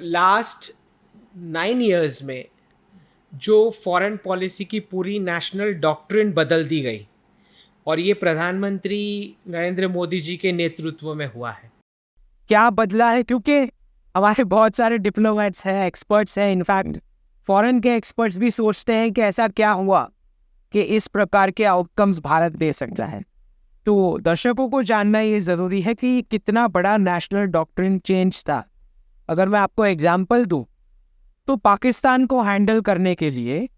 Last 9 years में जो foreign policy की पूरी नेशनल डॉक्ट्रिन बदल दी गई, और ये प्रधानमंत्री नरेंद्र मोदी जी के नेतृत्व में हुआ है। क्या बदला है? क्योंकि हमारे बहुत सारे डिप्लोमेट्स हैं, एक्सपर्ट्स हैं, इनफैक्ट फॉरेन के एक्सपर्ट्स भी सोचते हैं कि ऐसा क्या हुआ कि इस प्रकार के आउटकम्स भारत दे सकता है। तो दर्शकों को जानना ये ज़रूरी है कि कितना बड़ा नेशनल डॉक्ट्रिन चेंज था। अगर मैं आपको एग्जांपल दूं तो पाकिस्तान को हैंडल करने के लिए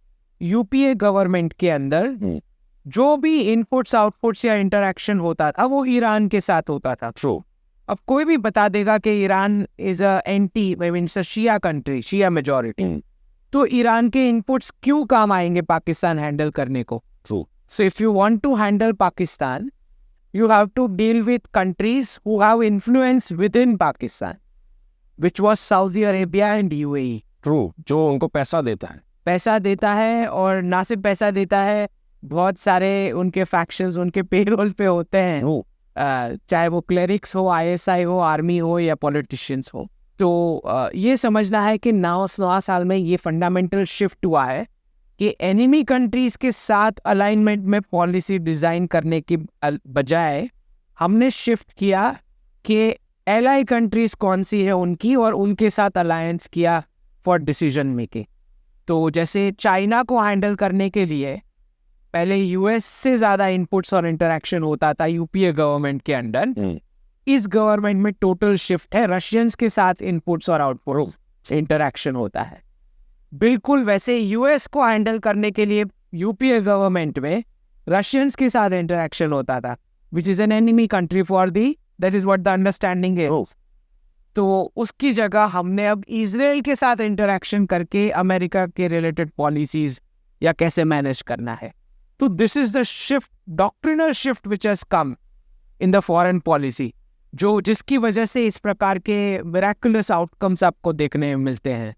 यूपीए गवर्नमेंट के अंदर जो भी इनपुट्स आउटपुट्स या इंटरेक्शन होता था वो ईरान के साथ होता था। अब कोई भी बता देगा कि Iran is a anti means a Shia country, Shia majority, तो ईरान के इनपुट्स क्यों काम आएंगे पाकिस्तान हैंडल करने को? So if you want to handle Pakistan you have to deal with countries who have influence within Pakistan, which was Saudi Arabia and UAE. True, जो उनको पैसा देता है और ना सिर्फ पैसा देता है, बहुत सारे उनके फैक्शंस उनके पेरोल पे होते हैं, चाहे वो क्लेरिक्स हो, ISI हो, आर्मी हो या पॉलिटिशियंस हो। तो ये समझना है कि 9 साल में ये फंडामेंटल शिफ्ट हुआ है कि एनिमी कंट्रीज के साथ अलाइनमेंट में पॉलिसी डिज़ाइन करने की बजाय हमने शिफ्ट किया कि एलाई कंट्रीज कौन सी है उनकी, और उनके साथ अलायंस किया फॉर डिसीजन मेकिंग। तो जैसे चाइना को हैंडल करने के लिए पहले यूएस से ज़्यादा इनपुट्स और इंटरेक्शन होता था यूपीए गवर्नमेंट के अंडर, इस गवर्नमेंट में टोटल शिफ्ट है, रशियंस के साथ इनपुट्स और आउटपुट्स इंटरेक्शन होता है। बिल्कुल वैसे यूएस को हैंडल करने के लिए यूपीए गवर्नमेंट में रशियंस के साथ इंटरेक्शन होता था, which is an enemy country for the, that is what the understanding is. तो उसकी जगह हमने अब इजराइल के साथ इंटरेक्शन करके अमेरिका के रिलेटेड पॉलिसीज या कैसे मैनेज करना है। तो this is the shift, doctrinal shift which has come in the foreign policy, जो जिसकी वजह से इस प्रकार के मिराकुलस आउटकम्स आपको देखने मिलते हैं।